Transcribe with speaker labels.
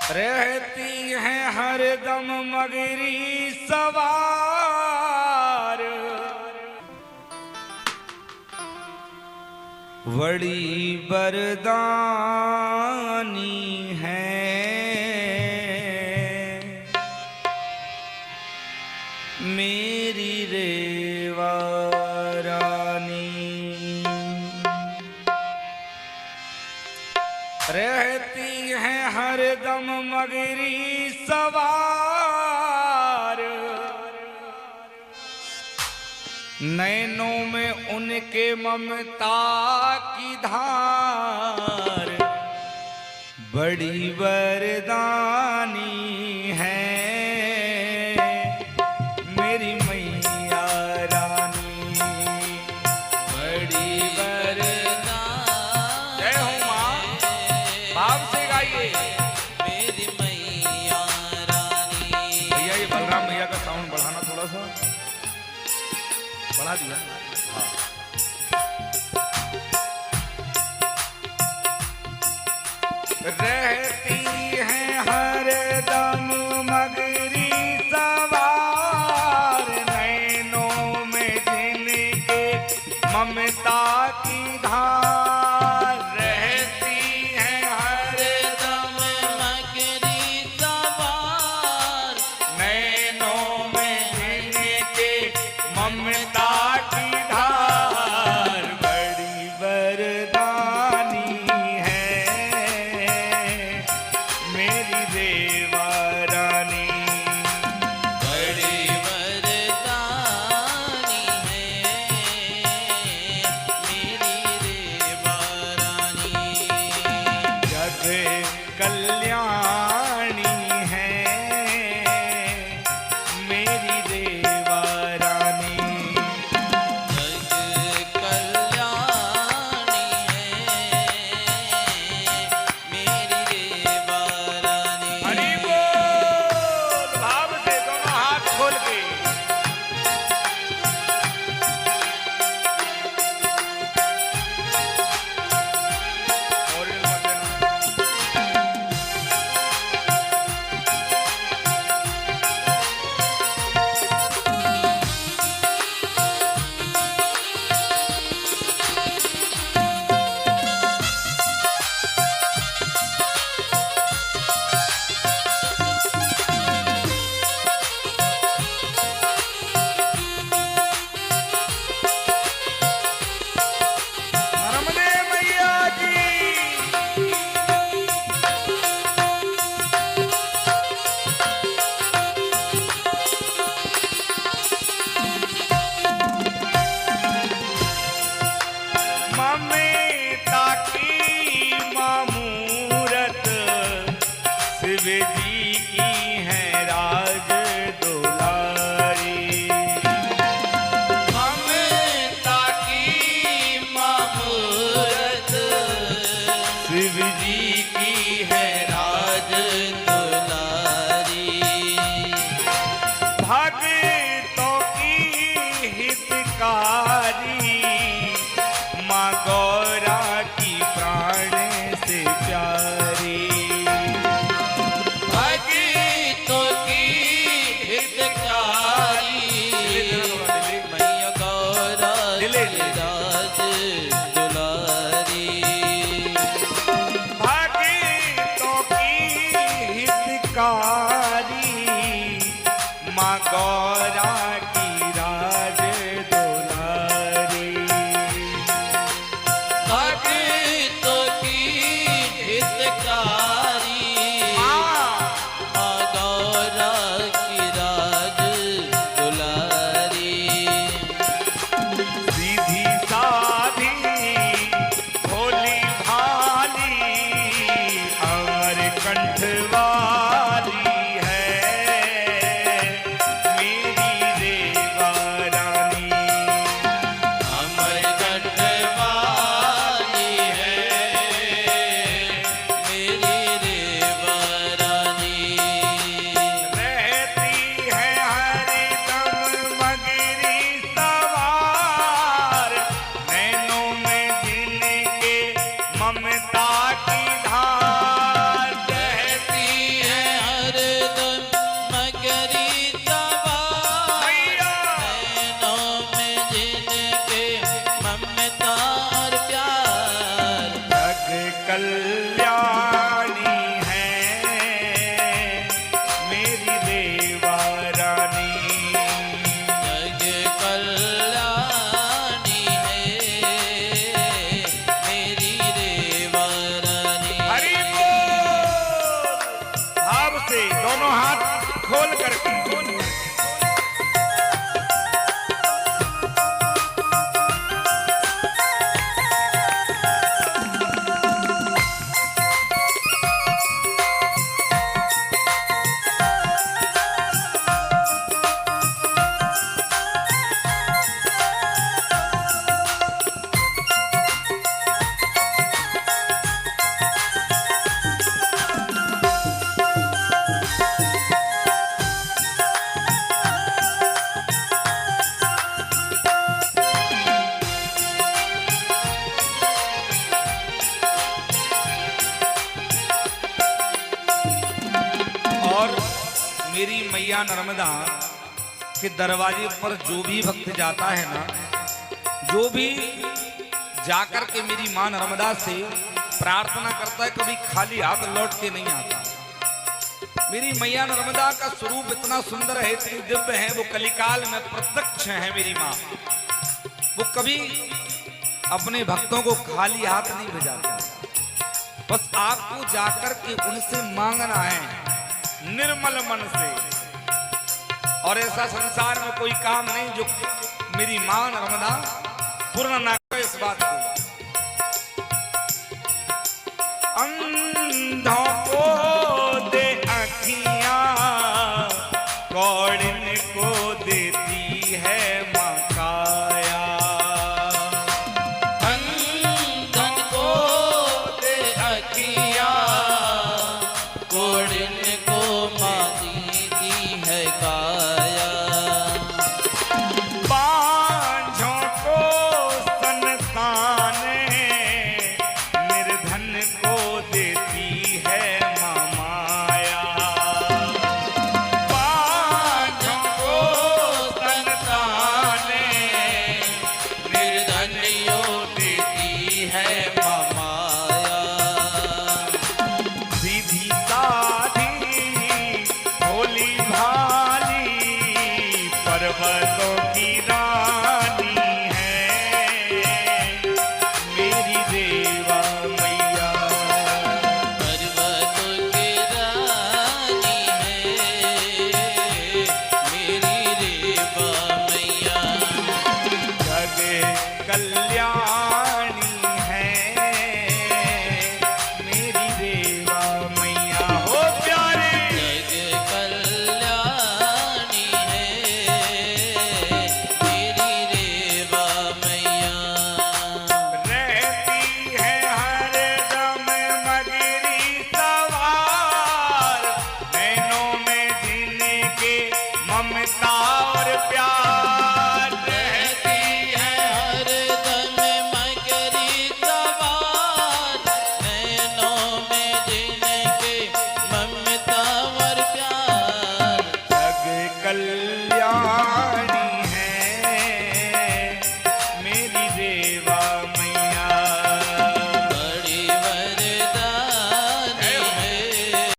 Speaker 1: रहती है हरदम मगरी सवार, बड़ी बरदानी है मेरी रेवा रानी। रहती है हरदम मगरी सवार, नैनों में उनके ममता की धार, बड़ी वरदानी है मेरी मैया रानी, बड़ी वरदानी। जय हो माँ, भाव से गाइए
Speaker 2: मेरी मैया रानी।
Speaker 1: भैया ये बलराम भैया का साउंड बढ़ाना थोड़ा सा, बढ़ा दिया। हाँ। रहती है हरदम मगरी सवार, नैनों में जिनके ममता की धार, रहती है
Speaker 2: हरदम मगरी सवार,
Speaker 1: नैनों में जिनके ममता की धार, बड़ी वरदानी है मेरी रेवा रानी,
Speaker 2: बड़ी वरदानी है मेरी रेवा रानी।
Speaker 1: जग कल्याणी है मेरी रेवा रानी,
Speaker 2: जग कल्याणी है मेरी रेवा रानी।
Speaker 1: हरि बोल, भाव से दोनों हाथ खोल के। और ये मत देना। नर्मदे मैया की। ममता की मामूरत शिव जी की है राज दुलारी,
Speaker 2: ममता की मामूरत
Speaker 1: शिव जी की है
Speaker 2: राज दुलारी।
Speaker 1: भक्तों की हितकारी, माँ गौरा की प्राण से प्यारी,
Speaker 2: भक्तों की हितकारी मैया गौरा की राज दुलारी।
Speaker 1: भक्तों की हितकारी, माँ गौरा की राज दुलारी,
Speaker 2: भक्तों की हितकारी माँ गौरा की राज दुलारी।
Speaker 1: सीधी साधी भोली भाली अमर कंठ वाली है मेरी रेवा रानी,
Speaker 2: अमर कंठ वाली है मेरी रेवा रानी।
Speaker 1: रहती है हरदम मगरी सवार, नैनों में जिनके ममता की धार, रहती से दोनों हाथ खोल करके मेरी मैया नर्मदा के दरवाजे पर जो भी भक्त जाता है ना, जो भी जाकर के मेरी मां नर्मदा से प्रार्थना करता है, कभी खाली हाथ लौट के नहीं आता। मेरी मैया नर्मदा का स्वरूप इतना सुंदर है, इतनी दिव्य है, वो कलिकाल में प्रत्यक्ष है। मेरी मां वो कभी अपने भक्तों को खाली हाथ नहीं भेजाता। बस आपको जाकर के उनसे मांगना है निर्मल मन से। और ऐसा संसार में कोई काम नहीं जो मेरी मां नर्मदा पूर्ण ना करे इस बात को। अंधा